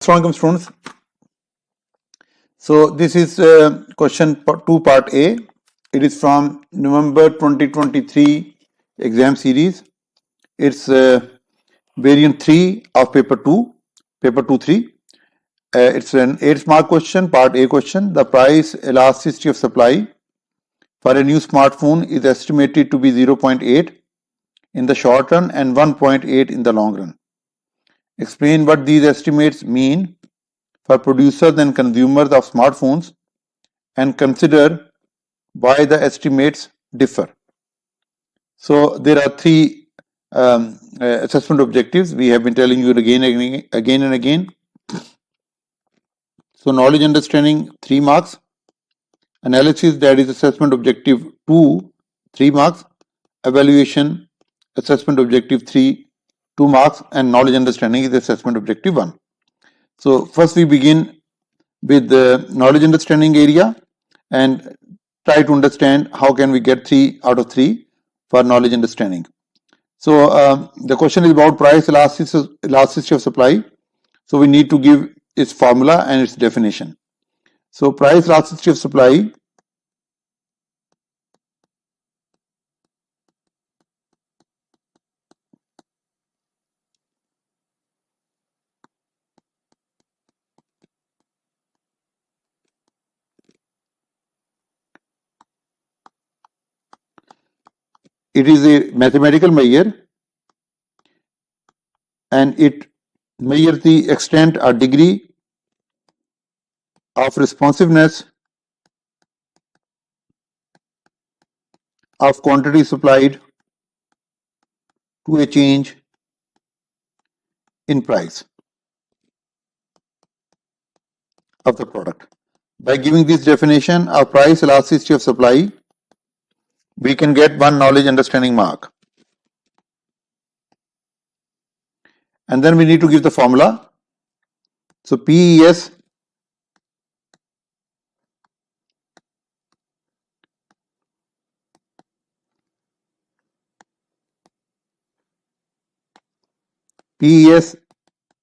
Assalamualaikum students. So this is question 2 part A. It is from November 2023 exam series. It's variant 3 of paper 2, paper 2-3. It's an 8 mark question, part A question. The price elasticity of supply for a new smartphone is estimated to be 0.8 in the short run and 1.8 in the long run. Explain what these estimates mean for producers and consumers of smartphones and consider why the estimates differ. So there are three assessment objectives. We have been telling you again and again. So knowledge understanding 3 marks, analysis, that is assessment objective 2, 3 marks, evaluation assessment objective 3, 2 marks, and knowledge understanding is assessment objective 1. So first we begin with the knowledge understanding area and try to understand how can we get 3 out of 3 for knowledge understanding. So the question is about price elasticity of supply. So we need to give its formula and its definition. So price elasticity of supply it is a mathematical measure and it measures the extent or degree of responsiveness of quantity supplied to a change in price of the product. By giving this definition of price elasticity of supply, we can get 1 knowledge understanding mark. And then we need to give the formula. So PES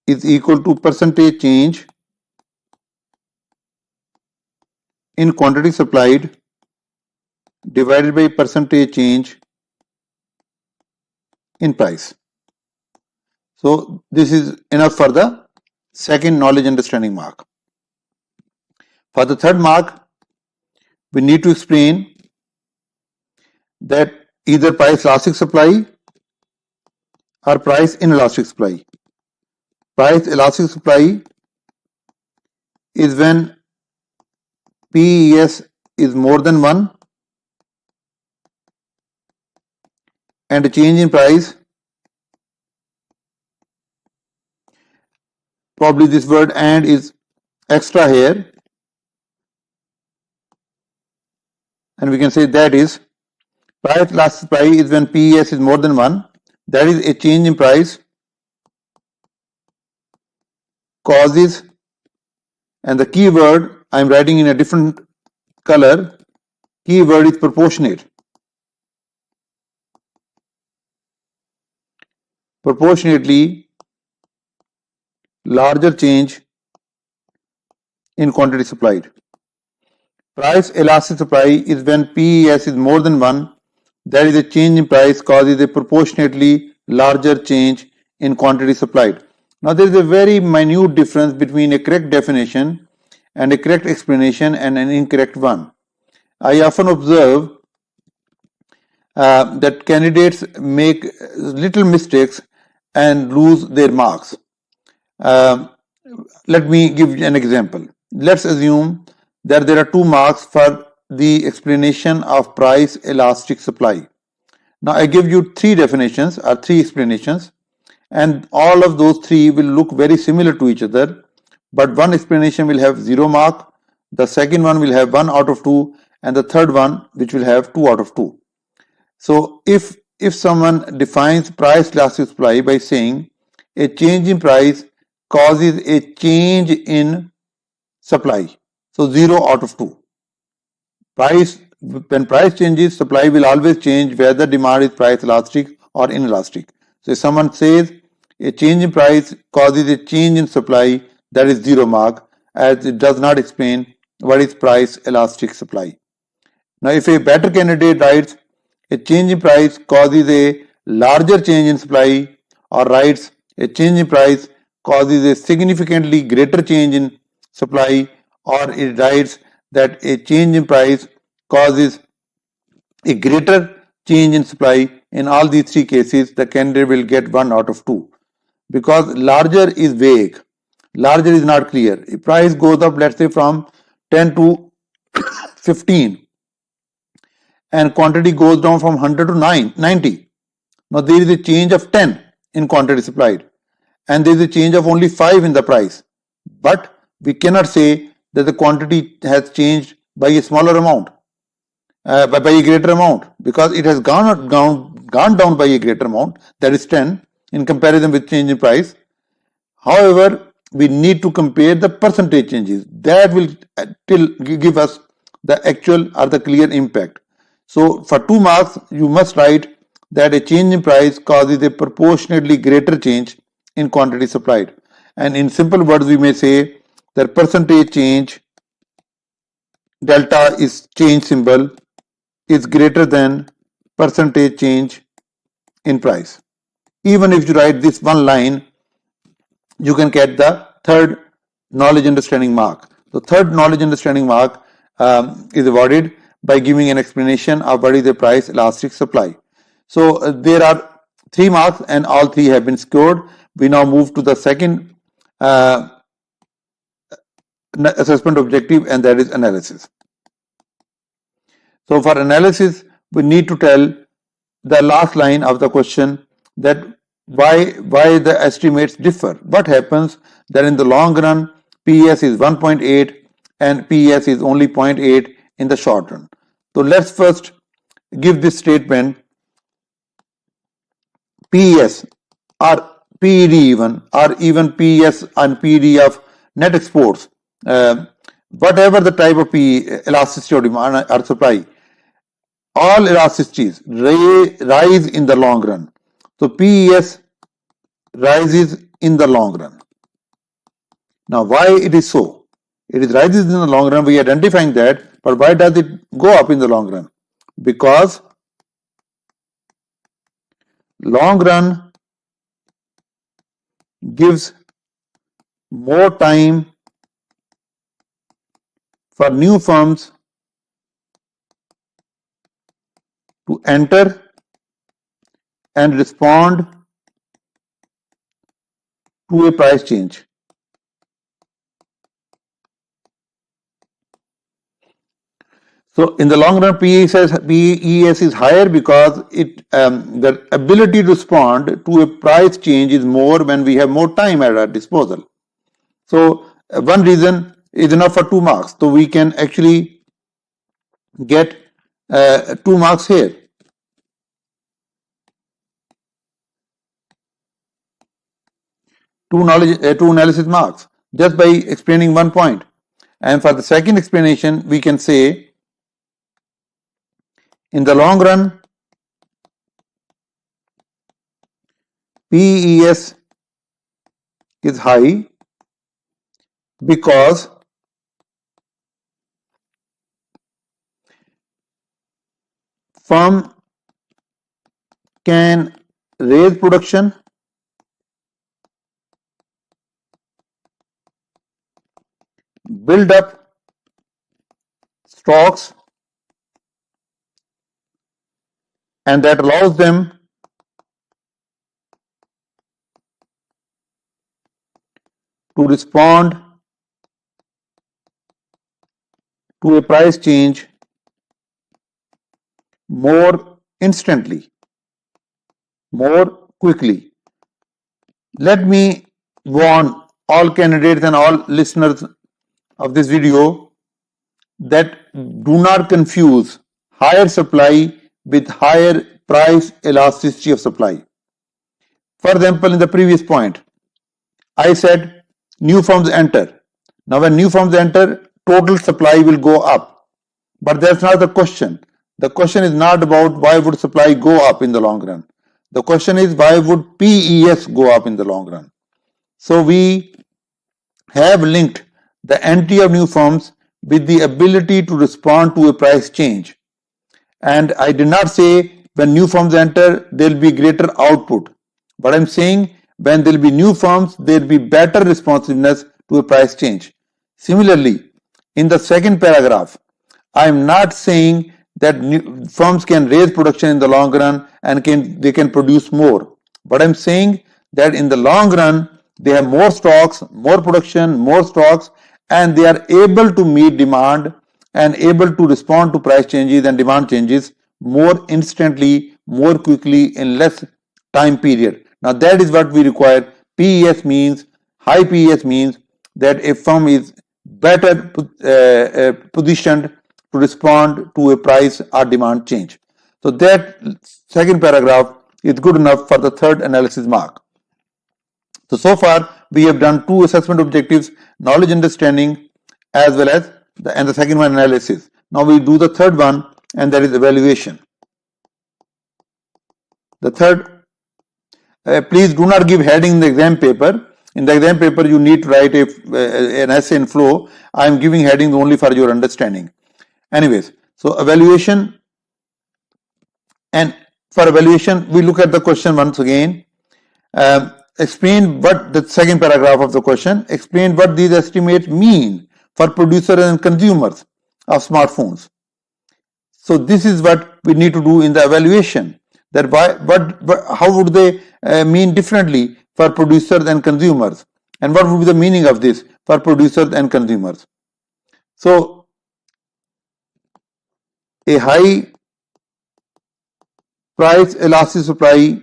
is equal to percentage change in quantity supplied divided by percentage change in price. So this is enough for the second knowledge understanding mark. For the third mark, we need to explain that either price elastic supply or price inelastic supply. Price elastic supply is when PES is more than 1 and a change in price, probably this word and is extra here, and we can say that is price elastic supply is when PES is more than 1, that is a change in price causes, and the keyword I am writing in a different color, keyword is proportionate. Proportionately larger change in quantity supplied. Price elastic supply is when PES is more than 1, that is a change in price causes a proportionately larger change in quantity supplied. Now there is a very minute difference between a correct definition and a correct explanation and an incorrect one. I often observe that candidates make little mistakes and lose their marks. Let me give you an example. Let's assume that there are 2 marks for the explanation of price elastic supply. Now I give you 3 definitions or 3 explanations, and all of those 3 will look very similar to each other, but one explanation will have 0 mark, the second one will have 1 out of 2, and the third one which will have 2 out of 2. So if someone defines price elastic supply by saying a change in price causes a change in supply, so 0 out of 2. When price changes, supply will always change whether demand is price elastic or inelastic. So if someone says a change in price causes a change in supply, that is 0 mark, as it does not explain what is price elastic supply. Now, if a better candidate writes a change in price causes a larger change in supply, or writes a change in price causes a significantly greater change in supply, or it writes that a change in price causes a greater change in supply, in all these three cases, the candidate will get 1 out of 2. Because larger is vague, larger is not clear. If price goes up, let's say from 10 to 15, and quantity goes down from 100 to 90. Now there is a change of 10 in quantity supplied, and there is a change of only 5 in the price. But we cannot say that the quantity has changed by a smaller amount, by a greater amount, because it has gone down by a greater amount, that is 10, in comparison with change in price. However, we need to compare the percentage changes. That will give us the actual or the clear impact. So for 2 marks, you must write that a change in price causes a proportionately greater change in quantity supplied. And in simple words, we may say that percentage change, delta is change symbol, is greater than percentage change in price. Even if you write this one line, you can get the third knowledge understanding mark. The third knowledge understanding mark is awarded by giving an explanation of what is the price elastic supply. So there are 3 marks and all 3 have been scored. We now move to the second assessment objective, and that is analysis. So for analysis, we need to tell the last line of the question, that why the estimates differ. What happens that in the long run PES is 1.8 and PES is only 0.8 in the short run. So let's first give this statement. PES or PED even, or even PES and PED of net exports, whatever the type of elasticity of demand or supply, all elasticities rise in the long run. So PES rises in the long run. Now why it is so? It is rises in the long run, we are identifying that, but why does it go up in the long run? Because long run gives more time for new firms to enter and respond to a price change. So in the long run, PES is higher because the ability to respond to a price change is more when we have more time at our disposal. So one reason is enough for 2 marks. So we can actually get 2 marks here. Two analysis marks just by explaining one point. And for the second explanation, we can say in the long run, PES is high because firm can raise production, build up stocks, and that allows them to respond to a price change more instantly, more quickly. Let me warn all candidates and all listeners of this video that do not confuse higher supply with higher price elasticity of supply. For example, in the previous point, I said new firms enter. Now when new firms enter, total supply will go up. But that's not the question. The question is not about why would supply go up in the long run. The question is why would PES go up in the long run. So we have linked the entry of new firms with the ability to respond to a price change. And I did not say when new firms enter, there will be greater output. But I'm saying when there will be new firms, there will be better responsiveness to a price change. Similarly, in the second paragraph, I am not saying that new firms can raise production in the long run and they can produce more. But I'm saying that in the long run, they have more stocks, more production, more stocks, and they are able to meet demand and able to respond to price changes and demand changes more instantly, more quickly in less time period. Now that is what we require. PES means, high PES means that a firm is better positioned to respond to a price or demand change. So that second paragraph is good enough for the third analysis mark. So far we have done two assessment objectives, knowledge understanding as well as the second one analysis. Now we do the third one, and that is evaluation. The third, please do not give heading in the exam paper. In the exam paper you need to write an essay in flow. I am giving headings only for your understanding. Anyways, so evaluation, and for evaluation we look at the question once again. Explain what the second paragraph of the question, explain what these estimates mean for producers and consumers of smartphones. So this is what we need to do in the evaluation, that how would they mean differently for producers and consumers, and what would be the meaning of this for producers and consumers. So a high price elastic supply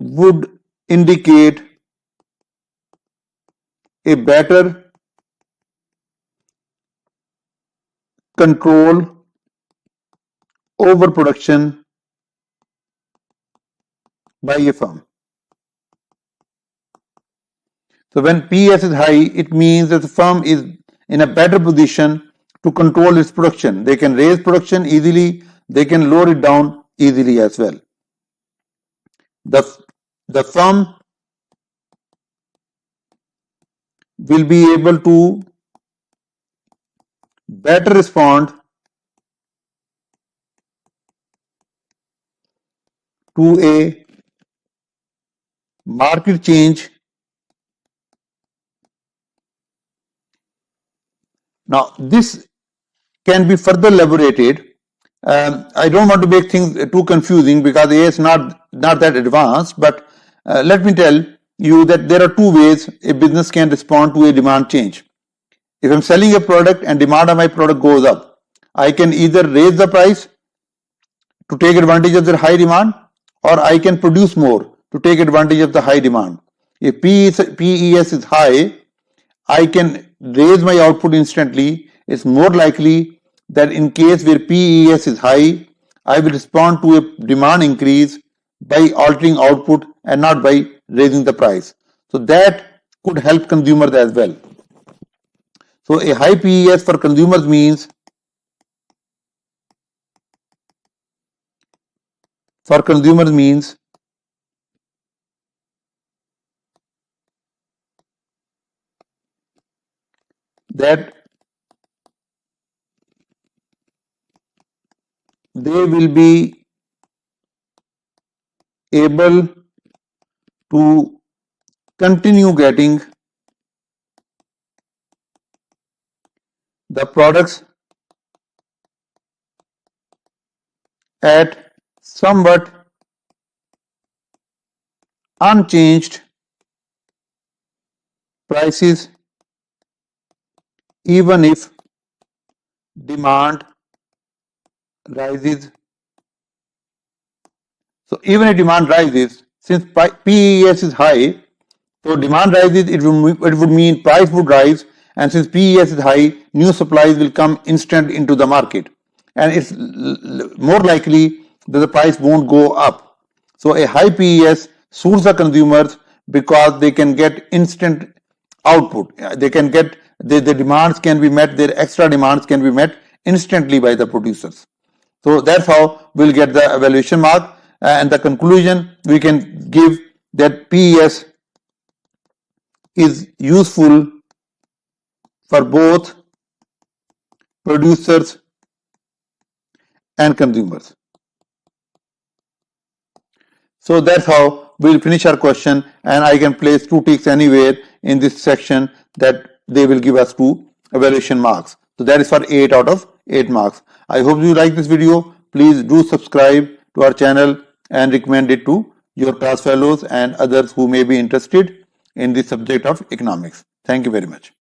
would indicate a better control over production by a firm. So when PES is high, it means that the firm is in a better position to control its production. They can raise production easily, they can lower it down easily as well. The firm will be able to better respond to a market change. Now this can be further elaborated. I don't want to make things too confusing because AI is not that advanced, but let me tell you that there are two ways a business can respond to a demand change. If I'm selling a product and demand of my product goes up, I can either raise the price to take advantage of the high demand, or I can produce more to take advantage of the high demand. If PES is high, I can raise my output instantly. It's more likely that in case where PES is high, I will respond to a demand increase by altering output and not by raising the price. So that could help consumers as well. So a high PES for consumers means that they will be able to continue getting the products at somewhat unchanged prices even if demand rises. So even if demand rises, since PES is high, so demand rises, it would mean price would rise, and since PES is high, new supplies will come instant into the market, and it's more likely that the price won't go up. So a high PES suits the consumers because they can get instant output. They can get the demands can be met, their extra demands can be met instantly by the producers. So that's how we'll get the evaluation mark, and the conclusion we can give that PES is useful for both producers and consumers. So that's how we'll finish our question, and I can place 2 ticks anywhere in this section that they will give us 2 evaluation marks. So that is for 8 out of 8 marks. I hope you like this video. Please do subscribe to our channel and recommend it to your class fellows and others who may be interested in the subject of economics. Thank you very much.